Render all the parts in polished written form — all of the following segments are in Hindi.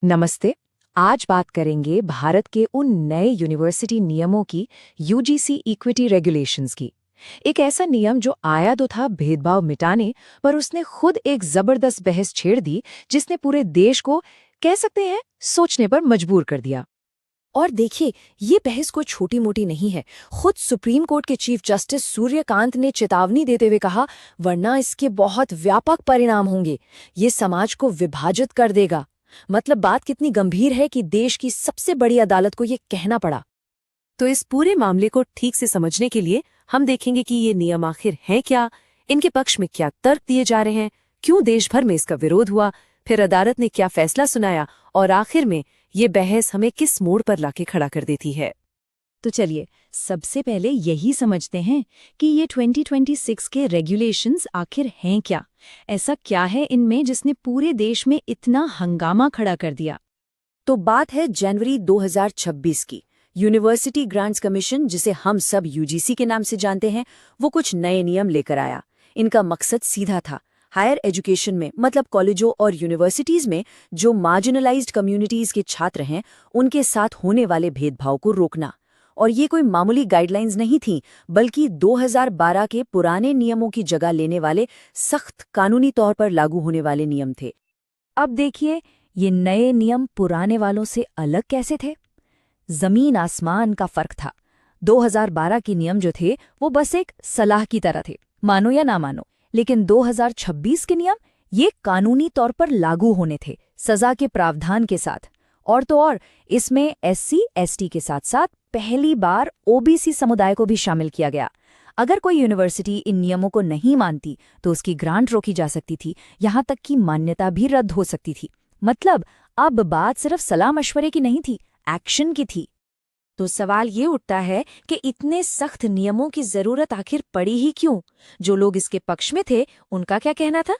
नमस्ते। आज बात करेंगे भारत के उन नए यूनिवर्सिटी नियमों की, यूजीसी इक्विटी रेगुलेशंस की। एक ऐसा नियम जो आया तो था भेदभाव मिटाने, पर उसने खुद एक जबरदस्त बहस छेड़ दी जिसने पूरे देश को, कह सकते हैं, सोचने पर मजबूर कर दिया। और देखिए, ये बहस कोई छोटी मोटी नहीं है। खुद सुप्रीम कोर्ट के चीफ जस्टिस सूर्यकांत ने चेतावनी देते हुए कहा, वरना इसके बहुत व्यापक परिणाम होंगे। ये समाज को विभाजित कर देगा। मतलब बात कितनी गंभीर है कि देश की सबसे बड़ी अदालत को ये कहना पड़ा। तो इस पूरे मामले को ठीक से समझने के लिए हम देखेंगे कि ये नियम आखिर हैं क्या, इनके पक्ष में क्या तर्क दिए जा रहे हैं, क्यों देश भर में इसका विरोध हुआ, फिर अदालत ने क्या फैसला सुनाया और आखिर में ये बहस हमें किस मोड़ पर लाके खड़ा कर देती है। तो चलिए, सबसे पहले यही समझते हैं कि ये 2026 के रेगुलेशंस आखिर हैं क्या। ऐसा क्या है इनमें जिसने पूरे देश में इतना हंगामा खड़ा कर दिया। तो बात है जनवरी 2026 की। यूनिवर्सिटी ग्रांट्स कमीशन, जिसे हम सब यूजीसी के नाम से जानते हैं, वो कुछ नए नियम लेकर आया। इनका मकसद सीधा था, हायर एजुकेशन में, मतलब कॉलेजों और यूनिवर्सिटीज में जो मार्जिनलाइज्ड कम्युनिटीज के छात्र हैं, उनके साथ होने वाले भेदभाव को रोकना। और ये कोई मामूली गाइडलाइंस नहीं थी, बल्कि 2012 के पुराने नियमों की जगह लेने वाले सख्त कानूनी तौर पर लागू होने वाले नियम थे। अब देखिए, ये नए नियम पुराने वालों से अलग कैसे थे। जमीन आसमान का फर्क था। 2012 के नियम जो थे वो बस एक सलाह की तरह थे, मानो या ना मानो। लेकिन 2026 के नियम, ये कानूनी तौर पर लागू होने थे, सजा के प्रावधान के साथ। और तो और, इसमें एससी एसटी के साथ साथ पहली बार ओबीसी समुदाय को भी शामिल किया गया। अगर कोई यूनिवर्सिटी इन नियमों को नहीं मानती तो उसकी ग्रांट रोकी जा सकती थी, यहाँ तक कि मान्यता भी रद्द हो सकती थी। मतलब अब बात सिर्फ सलाह मशवरे की नहीं थी, एक्शन की थी। तो सवाल ये उठता है कि इतने सख्त नियमों की जरूरत आखिर पड़ी ही क्यों? जो लोग इसके पक्ष में थे, उनका क्या कहना था?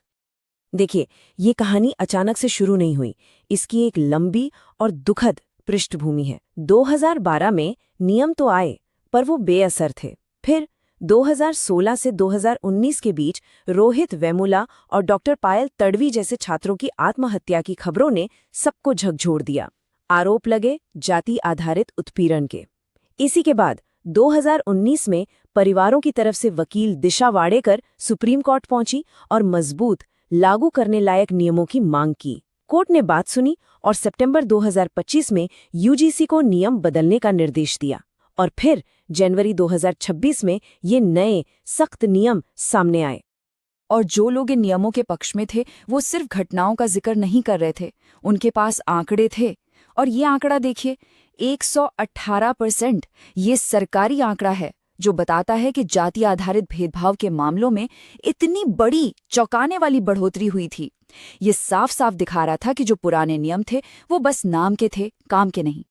देखिए, ये कहानी अचानक से शुरू नहीं हुई। इसकी एक लंबी और दुखद पृष्ठभूमि है। 2012 में नियम तो आए, पर वो बेअसर थे। फिर 2016 से 2019 के बीच रोहित वेमुला और डॉक्टर पायल तडवी जैसे छात्रों की आत्महत्या की खबरों ने सबको झकझोर दिया। आरोप लगे जाति आधारित उत्पीड़न के। इसी के बाद 2019 में परिवारों की तरफ से वकील दिशा वाडेकर सुप्रीम कोर्ट पहुंची और मजबूत, लागू करने लायक नियमों की मांग की। कोर्ट ने बात सुनी और सितंबर 2025 में यूजीसी को नियम बदलने का निर्देश दिया। और फिर जनवरी 2026 में ये नए सख्त नियम सामने आए। और जो लोग इन नियमों के पक्ष में थे, वो सिर्फ घटनाओं का जिक्र नहीं कर रहे थे, उनके पास आंकड़े थे। और ये आंकड़ा देखिए, 118%। ये सरकारी आंकड़ा है जो बताता है कि जाति आधारित भेदभाव के मामलों में इतनी बड़ी, चौंकाने वाली बढ़ोतरी हुई थी। ये साफ साफ दिखा रहा था कि जो पुराने नियम थे वो बस नाम के थे, काम के नहीं।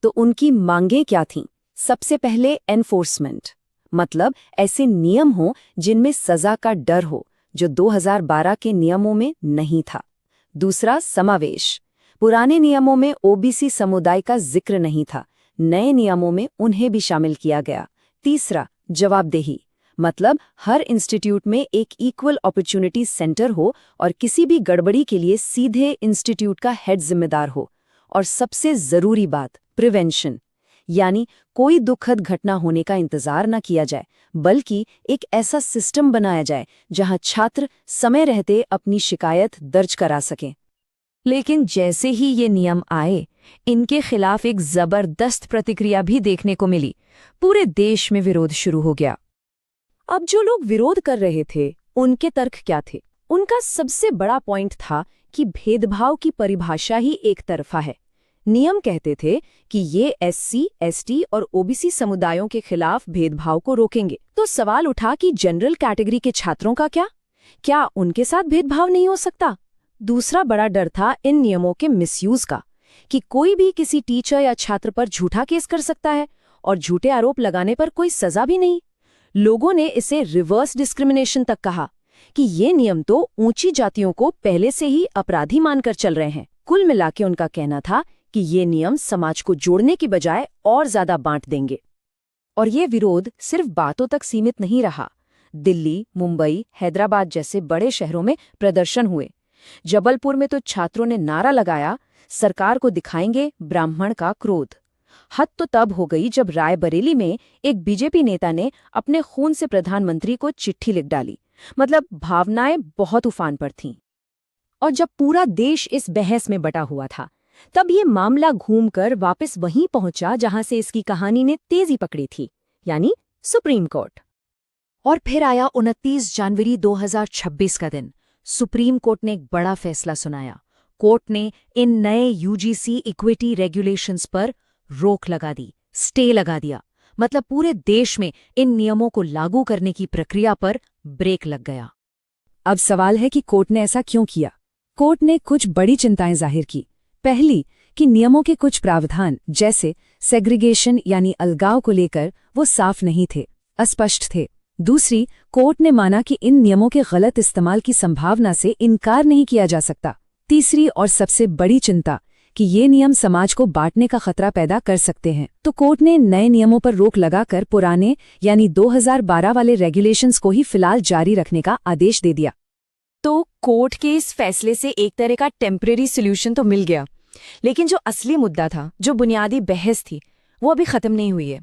तो उनकी मांगें क्या थीं? सबसे पहले एनफोर्समेंट, मतलब ऐसे नियम हों जिनमें सजा का डर हो, जो 2012 के नियमों में नहीं था। दूसरा, समावेश। पुराने नियमों में ओबीसी समुदाय का जिक्र नहीं था, नए नियमों में उन्हें भी शामिल किया गया। तीसरा, जवाबदेही, मतलब हर इंस्टीट्यूट में एक इक्वल अपॉर्चुनिटी सेंटर हो और किसी भी गड़बड़ी के लिए सीधे इंस्टीट्यूट का हेड जिम्मेदार हो। और सबसे जरूरी बात, प्रिवेंशन, यानी कोई दुखद घटना होने का इंतजार न किया जाए, बल्कि एक ऐसा सिस्टम बनाया जाए जहां छात्र समय रहते अपनी शिकायत दर्ज करा सकें। लेकिन जैसे ही ये नियम आए, इनके खिलाफ एक जबरदस्त प्रतिक्रिया भी देखने को मिली। पूरे देश में विरोध शुरू हो गया। अब जो लोग विरोध कर रहे थे, उनके तर्क क्या थे? उनका सबसे बड़ा पॉइंट था कि भेदभाव की परिभाषा ही एक तरफा है। नियम कहते थे कि ये एससी, एसटी और ओबीसी समुदायों के खिलाफ भेदभाव को रोकेंगे। तो सवाल उठा कि जनरल कैटेगरी के छात्रों का क्या उनके साथ भेदभाव नहीं हो सकता? दूसरा बड़ा डर था इन नियमों के मिसयूज का, कि कोई भी किसी टीचर या छात्र पर झूठा केस कर सकता है और झूठे आरोप लगाने पर कोई सजा भी नहीं। लोगों ने इसे रिवर्स डिस्क्रिमिनेशन तक कहा कि ये नियम तो ऊंची जातियों को पहले से ही अपराधी मानकर चल रहे हैं। कुल मिलाके उनका कहना था कि ये नियम समाज को जोड़ने की बजाय और ज्यादा बांट देंगे। और ये विरोध सिर्फ बातों तक सीमित नहीं रहा। दिल्ली, मुंबई, हैदराबाद जैसे बड़े शहरों में प्रदर्शन हुए। जबलपुर में तो छात्रों ने नारा लगाया, सरकार को दिखाएंगे ब्राह्मण का क्रोध। हद तो तब हो गई जब रायबरेली में एक बीजेपी नेता ने अपने खून से प्रधानमंत्री को चिट्ठी लिख डाली। मतलब भावनाएं बहुत उफान पर थीं। और जब पूरा देश इस बहस में बटा हुआ था, तब ये मामला घूमकर वापस वहीं पहुंचा जहां से इसकी कहानी ने तेजी पकड़ी थी, यानी सुप्रीम कोर्ट। और फिर आया 29 जनवरी 2026 का दिन। सुप्रीम कोर्ट ने एक बड़ा फैसला सुनाया। कोर्ट ने इन नए यूजीसी इक्विटी रेगुलेशंस पर रोक लगा दी, स्टे लगा दिया। मतलब पूरे देश में इन नियमों को लागू करने की प्रक्रिया पर ब्रेक लग गया। अब सवाल है कि कोर्ट ने ऐसा क्यों किया? कोर्ट ने कुछ बड़ी चिंताएं जाहिर की। पहली, कि नियमों के कुछ प्रावधान जैसे सेग्रीगेशन यानी अलगाव को लेकर वो साफ नहीं थे, अस्पष्ट थे। दूसरी, कोर्ट ने माना कि इन नियमों के गलत इस्तेमाल की संभावना से इनकार नहीं किया जा सकता। तीसरी और सबसे बड़ी चिंता कि ये नियम समाज को बांटने का खतरा पैदा कर सकते हैं। तो कोर्ट ने नए नियमों पर रोक लगाकर पुराने यानी 2012 वाले रेगुलेशंस को ही फिलहाल जारी रखने का आदेश दे दिया। तो कोर्ट के इस फैसले से एक तरह का टेम्परेरी सोल्यूशन तो मिल गया, लेकिन जो असली मुद्दा था, जो बुनियादी बहस थी, वो अभी खत्म नहीं हुई है।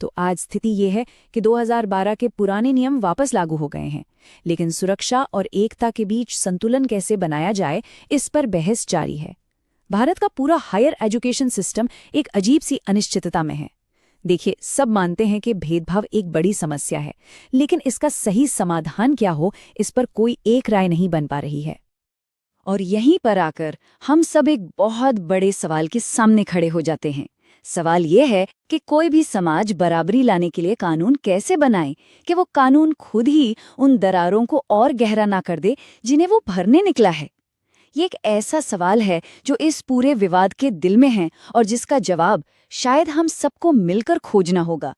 तो आज स्थिति ये है कि 2012 के पुराने नियम वापस लागू हो गए हैं, लेकिन सुरक्षा और एकता के बीच संतुलन कैसे बनाया जाए, इस पर बहस जारी है। भारत का पूरा हायर एजुकेशन सिस्टम एक अजीब सी अनिश्चितता में है। देखिए, सब मानते हैं कि भेदभाव एक बड़ी समस्या है, लेकिन इसका सही समाधान क्या हो, इस पर कोई एक राय नहीं बन पा रही है। और यहीं पर आकर हम सब एक बहुत बड़े सवाल के सामने खड़े हो जाते हैं। सवाल ये है कि कोई भी समाज बराबरी लाने के लिए कानून कैसे बनाए कि वो कानून खुद ही उन दरारों को और गहरा ना कर दे जिन्हें वो भरने निकला है। ये एक ऐसा सवाल है जो इस पूरे विवाद के दिल में है और जिसका जवाब शायद हम सबको मिलकर खोजना होगा।